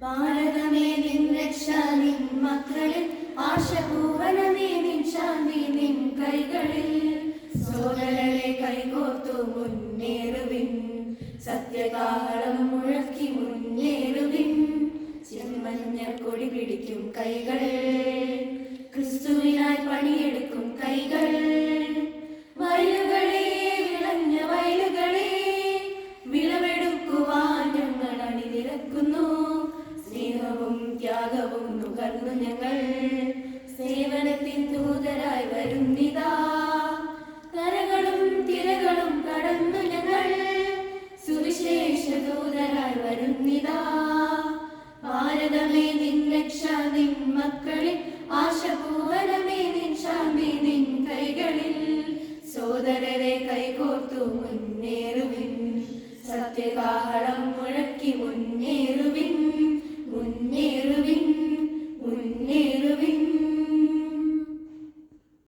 ഭാരതമേ നിൻ രക്ഷ നിൻ മക്കളിൽ, ആശപൂവനമേ നിൻ ശാന്തി നിൻ കൈകളിൽ. സോദരരെ കൈകോർത്തു മുന്നേറുവിൻ, സത്യകാഹളം മുഴക്കി മുന്നേറുവിൻ. ചെമ്മഞ്ഞ കൊടി പിടിക്കും കൈകൾ, ക്രിസ്തുവിനായി പണിയെടുക്കും കൈകൾ. വയലുകളെ വിളഞ്ഞ വയലുകളെ, വിളവെടുക്കുവാൻ ഞങ്ങൾ അണിനിരക്കുന്നു. സ്നേഹവും ത്യാഗവും നുകർന്നു ഞങ്ങൾ സേവനത്തിൻ ദൂതരായി വരുന്നിതാ. കരകളും തിരകളും കടന്നു ഞങ്ങൾ സുവിശേഷ ദൂതരായി വരുന്നിതാ. ഭാരതമേ നിൻ രക്ഷ നിൻ മക്കളിൽ, ആശപൂവന